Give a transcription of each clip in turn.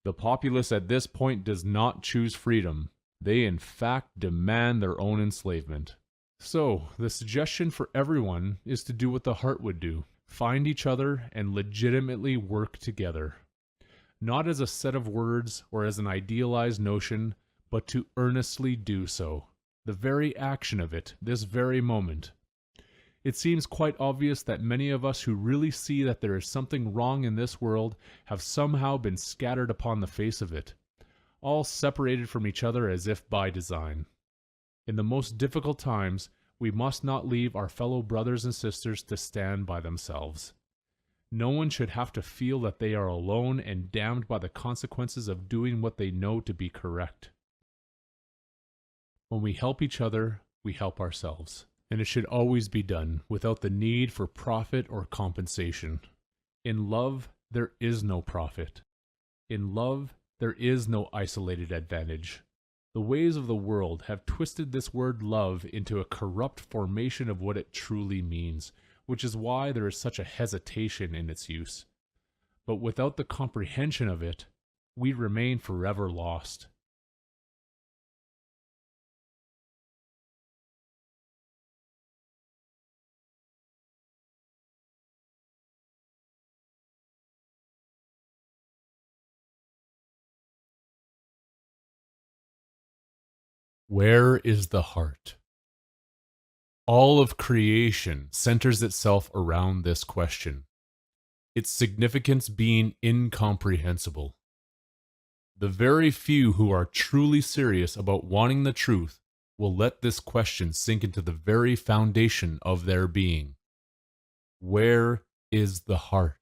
The populace at this point does not choose freedom. They in fact demand their own enslavement. So, the suggestion for everyone is to do what the heart would do. Find each other and legitimately work together. Not as a set of words or as an idealized notion, but to earnestly do so. The very action of it, this very moment. It seems quite obvious that many of us who really see that there is something wrong in this world have somehow been scattered upon the face of it, all separated from each other as if by design. In the most difficult times, we must not leave our fellow brothers and sisters to stand by themselves. No one should have to feel that they are alone and damned by the consequences of doing what they know to be correct. When we help each other, we help ourselves, and it should always be done without the need for profit or compensation. In love, there is no profit. In love, there is no isolated advantage. The ways of the world have twisted this word love into a corrupt formation of what it truly means, which is why there is such a hesitation in its use. But without the comprehension of it, we remain forever lost. Where is the heart? All of creation centers itself around this question, its significance being incomprehensible. The very few who are truly serious about wanting the truth will let this question sink into the very foundation of their being. Where is the heart?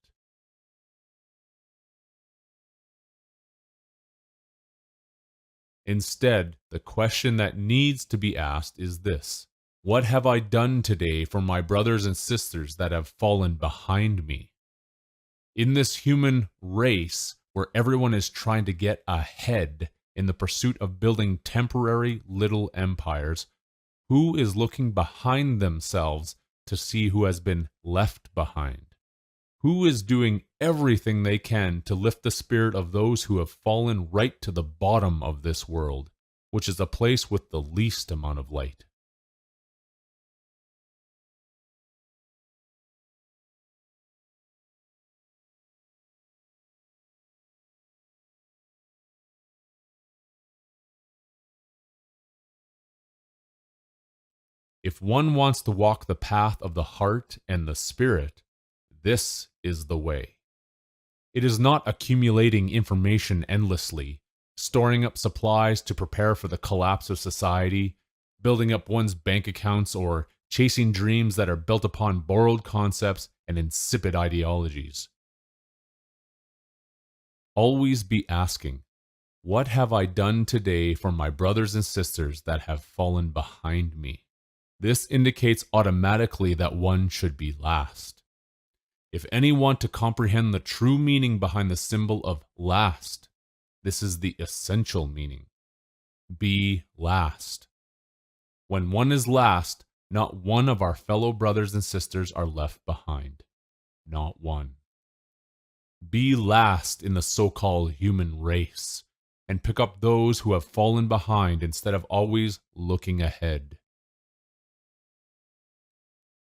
Instead, the question that needs to be asked is this: what have I done today for my brothers and sisters that have fallen behind me? In this human race where everyone is trying to get ahead in the pursuit of building temporary little empires, who is looking behind themselves to see who has been left behind? Who is doing everything they can to lift the spirit of those who have fallen right to the bottom of this world, which is a place with the least amount of light? If one wants to walk the path of the heart and the spirit, this is the way. It is not accumulating information endlessly, storing up supplies to prepare for the collapse of society, building up one's bank accounts, or chasing dreams that are built upon borrowed concepts and insipid ideologies. Always be asking, what have I done today for my brothers and sisters that have fallen behind me? This indicates automatically that one should be last. If any want to comprehend the true meaning behind the symbol of last, this is the essential meaning. Be last. When one is last, not one of our fellow brothers and sisters are left behind. Not one. Be last in the so-called human race, and pick up those who have fallen behind instead of always looking ahead.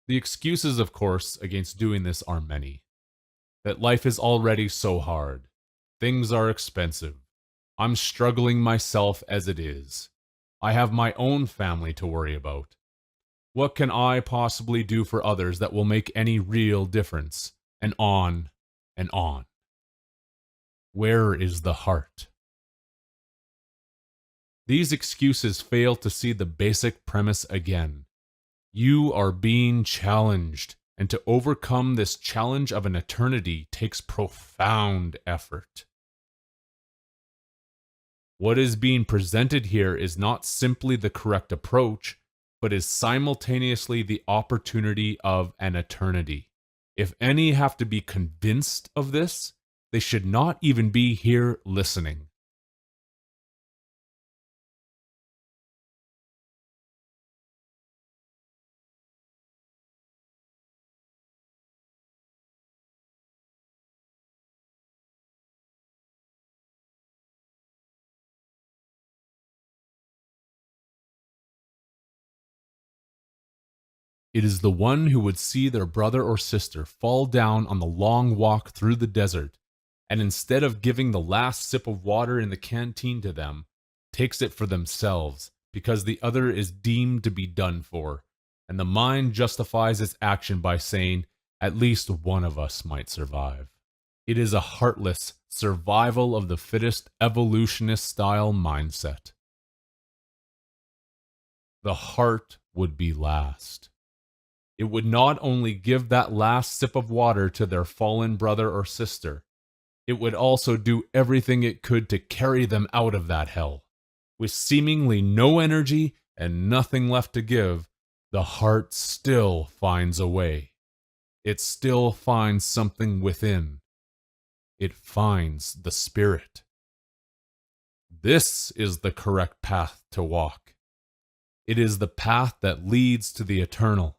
The excuses, of course, against doing this are many. That life is already so hard. Things are expensive. I'm struggling myself as it is. I have my own family to worry about. What can I possibly do for others that will make any real difference? And on and on. Where is the heart? These excuses fail to see the basic premise again. You are being challenged, and to overcome this challenge of an eternity takes profound effort. What is being presented here is not simply the correct approach, but is simultaneously the opportunity of an eternity. If any have to be convinced of this, they should not even be here listening. It is the one who would see their brother or sister fall down on the long walk through the desert, and instead of giving the last sip of water in the canteen to them, takes it for themselves because the other is deemed to be done for, and the mind justifies its action by saying, at least one of us might survive. It is a heartless survival of the fittest evolutionist-style mindset. The heart would be last. It would not only give that last sip of water to their fallen brother or sister, it would also do everything it could to carry them out of that hell. With seemingly no energy and nothing left to give, the heart still finds a way. It still finds something within. It finds the spirit. This is the correct path to walk. It is the path that leads to the eternal.